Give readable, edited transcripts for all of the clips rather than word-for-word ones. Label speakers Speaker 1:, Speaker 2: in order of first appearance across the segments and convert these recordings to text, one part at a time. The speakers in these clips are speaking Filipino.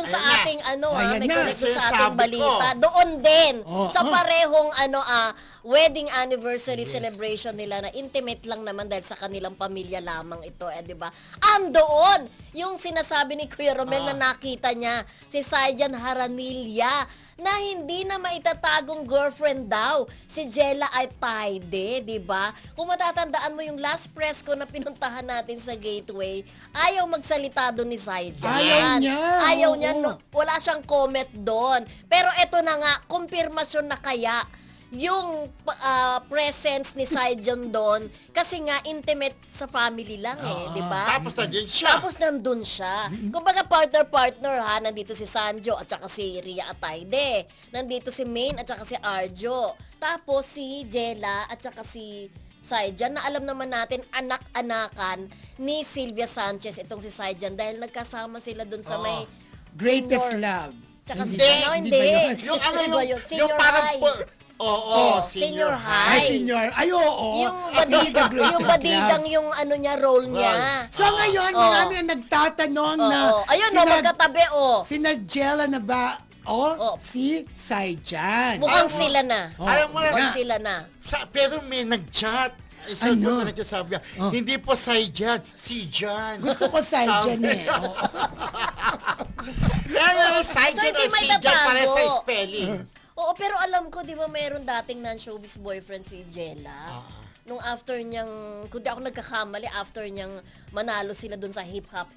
Speaker 1: dun sa
Speaker 2: Ayan na.
Speaker 1: ating
Speaker 3: Ayan
Speaker 1: may
Speaker 3: na.
Speaker 1: connect dun sa
Speaker 2: Sinasabi
Speaker 1: ating balita.
Speaker 2: ko.
Speaker 1: Doon din
Speaker 3: Oh,
Speaker 1: sa
Speaker 3: oh.
Speaker 1: parehong wedding anniversary celebration nila na intimate lang naman dahil sa kanilang pamilya lamang ito, di ba? Andoon yung sinasabi ni Kuya Romel na nakita niya si Saijan Haranilla na hindi na maitatagong girlfriend daw si Jella Ataide, di ba? Kung matatandaan mo yung last press ko na pinuntahan natin sa Gateway, ayaw magsalita doon ni Saijan.
Speaker 3: Ayaw niya.
Speaker 1: Ayaw
Speaker 3: Oo.
Speaker 1: niya, wala siyang comment doon. Pero eto na nga, kumpirmasyon na kaya yung presence ni Saijan doon kasi nga intimate sa family lang di ba?
Speaker 2: Tapos na din siya.
Speaker 1: Tapos nandun siya. Kumbaga partner-partner nandito si Sanjo at saka si Ria Ataide. Nandito si Maine at saka si Arjo. Tapos si Jella at saka si Saijan na alam naman natin anak-anakan ni Sylvia Sanchez itong si Saijan dahil nagkasama sila doon sa may
Speaker 3: Greatest
Speaker 1: senior-
Speaker 3: love.
Speaker 1: Tsaka
Speaker 3: Hindi.
Speaker 1: hindi.
Speaker 3: Hindi ba yun?
Speaker 2: Yung ano
Speaker 1: Ano ba yun?
Speaker 2: yung
Speaker 1: Senior
Speaker 2: parang
Speaker 1: high.
Speaker 2: senior
Speaker 1: Senior
Speaker 2: high.
Speaker 3: Ay, senior. Ay, oo.
Speaker 1: Yung
Speaker 3: The Greatest
Speaker 1: yung badidang
Speaker 3: Love.
Speaker 1: yung niya, role niya.
Speaker 3: So ngayon, marami ang nagtatanong na
Speaker 1: Ayun, magkatabi,
Speaker 3: sina Jella na ba
Speaker 1: Oh.
Speaker 3: si Saijan?
Speaker 1: Mukhang
Speaker 2: Alam mo-
Speaker 1: sila na.
Speaker 2: Alam mo
Speaker 1: Mukhang
Speaker 2: na,
Speaker 1: sila na.
Speaker 2: pero may nag-chat. Isang
Speaker 3: Ano?
Speaker 2: ko nagsasabi, hindi po Saijan, si Jan.
Speaker 3: Gusto ko Saijan
Speaker 2: Sabi-
Speaker 3: eh. Oo.
Speaker 2: Pero Saijan
Speaker 1: hindi
Speaker 2: o si
Speaker 1: may
Speaker 2: Jan pare
Speaker 1: tatago.
Speaker 2: sa spelling.
Speaker 1: Oo, pero alam ko, di ba, mayroon dating non-showbiz boyfriend si Jella. Nung after niyang, kung di ako nagkakamali, after niyang manalo sila dun sa hip-hop,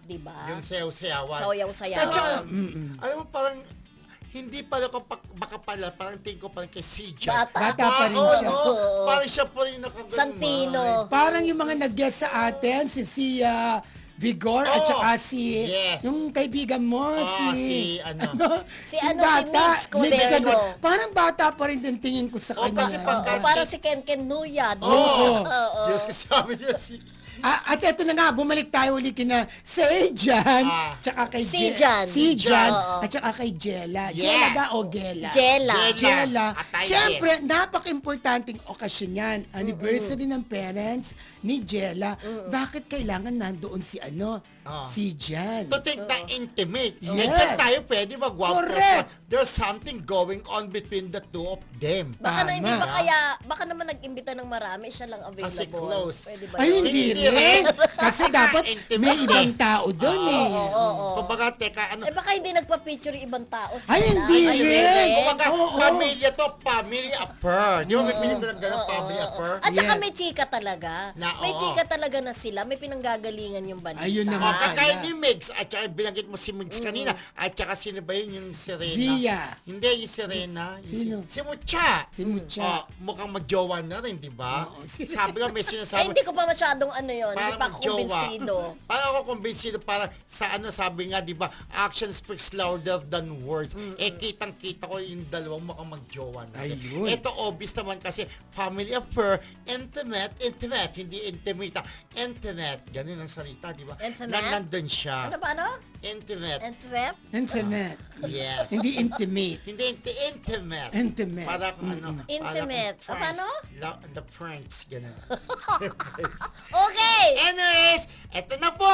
Speaker 1: di ba?
Speaker 2: Yung sayaw-sayawan.
Speaker 1: Sayaw-sayawan.
Speaker 2: At saka, alam mo, parang, hindi pala ko, baka pala, parang tingin ko parang kay si Jan.
Speaker 1: Bata.
Speaker 3: Bata pa rin
Speaker 2: Oo,
Speaker 3: siya.
Speaker 2: no?
Speaker 1: Oo.
Speaker 2: Parang siya pa rin nakaganon.
Speaker 1: Santino.
Speaker 3: Parang yung mga nag-guest sa atin, si Sia Vigor at saka si
Speaker 2: yes.
Speaker 3: yung kaibigan mo,
Speaker 2: si ano.
Speaker 1: Si
Speaker 3: yung
Speaker 1: si Mix Cordero.
Speaker 3: Cordero. Parang bata pa rin din tingin ko sa kanya.
Speaker 2: kasi pagka-
Speaker 1: Para si Ken Nuyad.
Speaker 2: Oo.
Speaker 1: Oo.
Speaker 2: Diyos ko sabi niya si...
Speaker 3: At eto na nga, bumalik tayo uli kina Saijan, tsaka kay
Speaker 1: Sijan.
Speaker 3: Sijan,
Speaker 1: Oo.
Speaker 3: at tsaka kay Jella.
Speaker 2: Yes.
Speaker 3: Jella ba o Gela?
Speaker 1: Jella.
Speaker 3: Jella.
Speaker 2: Ataide.
Speaker 3: Siyempre, napaka-importanting okasyon yan. Anniversary ng parents ni Jella. Bakit kailangan nandoon si si Jan?
Speaker 2: To think na intimate.
Speaker 3: Yes.
Speaker 2: Yes. Tayo pwede mag-one plus
Speaker 3: Correct.
Speaker 2: one. There's something going on between the two of them.
Speaker 1: Baka na hindi
Speaker 3: Tama.
Speaker 1: ba kaya, baka naman nag-imbita ng marami, siya lang available.
Speaker 2: Kasi close.
Speaker 1: Pwede ba
Speaker 3: Ay,
Speaker 1: yun?
Speaker 3: hindi
Speaker 2: Hindi
Speaker 3: rin.
Speaker 2: rin.
Speaker 3: Kasi
Speaker 2: Kasi
Speaker 3: dapat
Speaker 2: intimate
Speaker 3: may
Speaker 2: eh.
Speaker 3: ibang tao doon eh.
Speaker 1: Oo.
Speaker 2: Kumbaga, teka, ano,
Speaker 1: Eh baka hindi nagpa-picture yung ibang tao. sila.
Speaker 3: Ay, hindi
Speaker 1: Ay,
Speaker 3: rin.
Speaker 2: kumbaga,
Speaker 3: Oo.
Speaker 2: pamilya to, family affair. Di ba may pinipinag ganang family affair?
Speaker 1: At saka
Speaker 3: Yes.
Speaker 1: may chika talaga. May
Speaker 2: Oo.
Speaker 1: chika talaga na sila. May pinanggagalingan yung balita.
Speaker 3: Ayun na
Speaker 2: O,
Speaker 3: nga.
Speaker 2: kagaya ni Migs, at saka binanggit mo si Migs kanina, at saka sino ba yun, yung Serena?
Speaker 3: Zia.
Speaker 2: Hindi, yung Serena. Yung
Speaker 3: Sino?
Speaker 2: Si Mucha.
Speaker 3: Si Mucha.
Speaker 2: Oh, mukhang magjowa na rin, di ba?
Speaker 3: Oo.
Speaker 2: Sabi ko, may
Speaker 1: Eh,
Speaker 2: sinasabi.
Speaker 1: hindi ko pa masyadong yun. Hindi
Speaker 2: Parang
Speaker 1: pa ako
Speaker 2: magjowa.
Speaker 1: kumbinsido.
Speaker 2: Parang ako kumbinsido, parang sa sabi nga, di ba, action speaks louder than words. Eh, kitang-kita ko yung dalawang mukhang magjowa na rin.
Speaker 3: Ayun.
Speaker 2: Ito, obvious naman kasi, family affair, intimate, hindi intimate. Intimate, ganun ang salita, di ba?
Speaker 1: Intimate?
Speaker 2: Nandun siya.
Speaker 1: Ano ba,
Speaker 2: Intimate.
Speaker 1: Entrep?
Speaker 3: Intimate.
Speaker 2: Yes.
Speaker 3: Hindi intimate.
Speaker 2: Hindi intimate.
Speaker 3: Intimate.
Speaker 2: Para kung
Speaker 1: Intimate.
Speaker 2: Para
Speaker 1: Paano?
Speaker 2: The French, ganun.
Speaker 1: Okay!
Speaker 2: Anyways, eto na po.